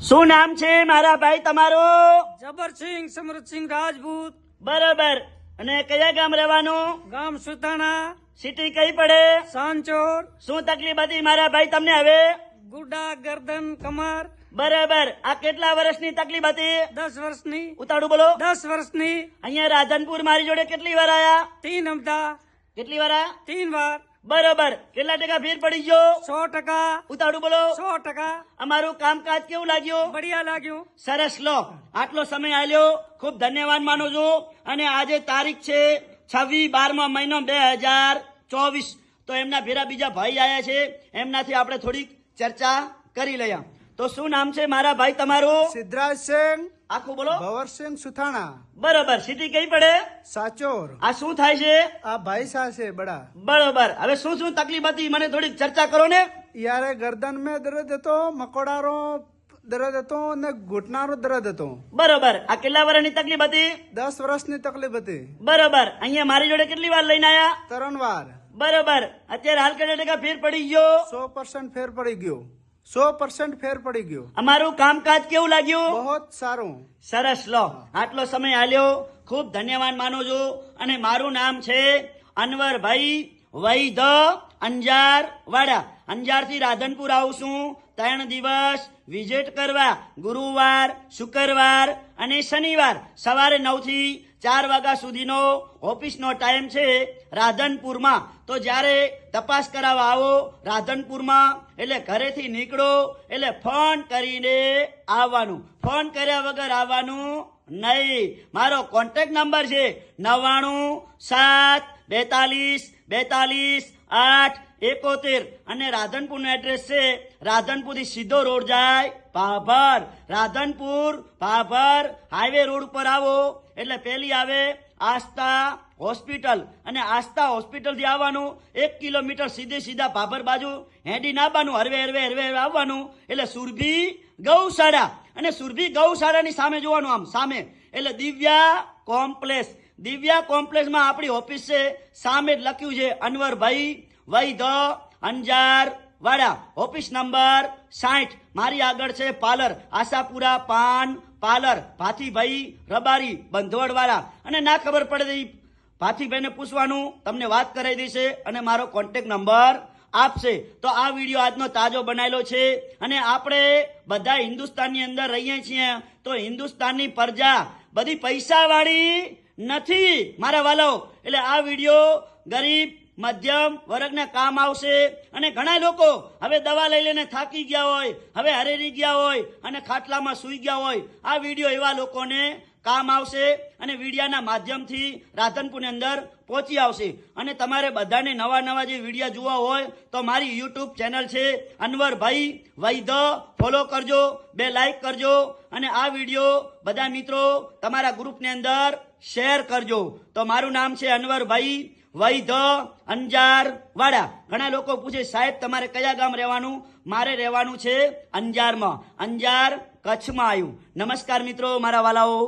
શું નામ છે મારા ભાઈ તમારું? જબરસિંહ સમૃદ્ધસિંહ રાજપૂત, બરોબર. અને કયા ગામ રહેવાનું? ગામ સુતાણા, સિટી કઈ પડે? સાંચોર, શું તકલીફ હતી મારા ભાઈ તમને હવે? ગુડા, ગરદન, કમર. બરાબર. આ કેટલા વર્ષની તકલીફ હતી? 10 વર્ષની. ઉતાળું બોલો. 10 વર્ષની. અહીંયા રાધનપુર મારી જોડે કેટલી વાર આયા? 3 અમદા. કેટલી વાર આયા? 3 વાર. બરોબર. કેટલા ટકા ફેર પડી ગયો? 100%. ઉતાળું બોલો. 100%. અમારું કામકાજ કેવું લાગ્યું? બઢિયા લાગ્યું. સરસ. લો, આટલો સમય આલ્યો, ખૂબ ધન્યવાદ માનું છું. અને આજે તારીખ છે 26/12 મહિનો 2024. તો એમના ભેરા બીજા ભાઈ આયા છે, એમનાથી આપણે થોડીક ચર્ચા કરી લઈએ. તો શું નામ છે મારા ભાઈ તમારું? સિદ્ધરાજસિંહ આખું બોલો. ભવરસિંહ સુથાણા, બરોબર. સિટી કઈ પડે? સાચોર. આ શું થાય છે? આ ભાઈ સા છે બડા. બરોબર. હવે શું શું તકલીફ હતી મને થોડીક ચર્ચા કરો ને. યારે ગરદન में દર્દ હતો, મકોડારો દર્દ હતો અને ઘૂંટણાનો દર્દ હતો. બરોબર. આ કેટલા વર્ષની તકલીફ હતી? 10 વર્ષની તકલીફ હતી. બરોબર. અહીંયા મારી જોડે કેટલી વાર લઈને આયા? 3 વાર. બરોબર. અત્યારે હાલ કેટલા ટકા ફેર પડી ગયો? 100% ફેર પડી ગયો. 100% ફેર પડી ગયો. અમારું કામકાજ કેવું લાગ્યું? બહોત સારું. સરસ. લો, આટલો સમય આલ્યો, ખૂબ ધન્યવાદ માનું છું. અને મારું નામ છે અનવરભાઈ વૈદ અંજાર વાડા. અંજારથી રાધનપુર આવું છું 3 દિવસ વિઝિટ કરવા. ગુરુવાર, શુક્રવાર અને શનિવાર સવારે 9 થી 4 વાગ્યા સુધીનો ઓફિસનો ટાઈમ છે રાધનપુરમાં. તો જ્યારે તપાસ કરાવવા આવો રાધનપુરમાં એટલે ઘરેથી નીકળો એટલે ફોન કરીને આવવાનું. ફોન કર્યા વગર આવવાનું નહીં. મારો કોન્ટેક્ટ નંબર છે 9972422871. અને રાધનપુરનું એડ્રેસ છે, રાધનપુરથી સીધો રોડ જાય ભાભર. રાધનપુર ભાભર હાઈવે રોડ ઉપર આવો એટલે પેલી આવે આસ્થા હોસ્પિટલ. અને આસ્થા હોસ્પિટલ થી આવવાનું 1 કિલોમીટર સીધા ભાભર બાજુ હેડી નાખવાનું. હરવે આવવાનું એટલે સુરભી ગૌશાળા. અને સુરભી ગૌશાળાની સામે જોવાનું, આમ સામે એટલે દિવ્યા કોમ્પ્લેક્સ. દિવ્યા કોમ્પ્લેક્સમાં આપણી ઓફિસ છે. સામે જ લખ્યું છે અનવરભાઈ વૈદ અંજાર વાડા. Office number 60. મારી આગળ છે પાર્લર, આશાપુરા પાન પાર્લર. ભાથીભાઈ રબારી બંધવડ વાળા. અને ના ખબર પડે ભાથીભાઈને પૂછવાનું, તમને વાત કરાવી દેશે અને મારો કોન્ટેક્ટ નંબર આપશે. તો આ વિડીયો આજનો તાજો બનાવેલો છે. અને આપણે બધા હિન્દુસ્તાનની અંદર રહીએ છીએ, તો હિન્દુસ્તાનની પ્રજા બધી પૈસાવાળી નથી મારા વાલો. એટલે આ વિડીયો ગરીબ મધ્યમ વર્ગને કામ આવશે. અને ઘણા લોકો હવે દવા લઈ લઈને થાકી ગયા હોય, હવે હરેરી ગયા હોય અને ખાટલામાં સૂઈ ગયા હોય. આ વિડીયો એવા લોકોને કામ આવશે અને વિડીયાના માધ્યમથી રાધનપુરની અંદર પહોંચી આવશે. અને તમારે બધાને નવા જે વિડીયા જોવા હોય તો મારી યુટ્યુબ ચેનલ છે અનવરભાઈ વૈદ, ફોલો કરજો, 2 લાઈક કરજો. અને આ વિડીયો બધા મિત્રો તમારા ગ્રુપની અંદર શેર કરજો. તો મારું નામ છે અનવરભાઈ વૈદ અંજાર વાડા. ઘણા લોકો પૂછે સાહેબ તમારે કયા ગામ રહેવાનું? મારે રહેવાનું છે અંજારમાં. અંજાર કચ્છમાં આવ્યું. નમસ્કાર મિત્રો મારા વાલાઓ.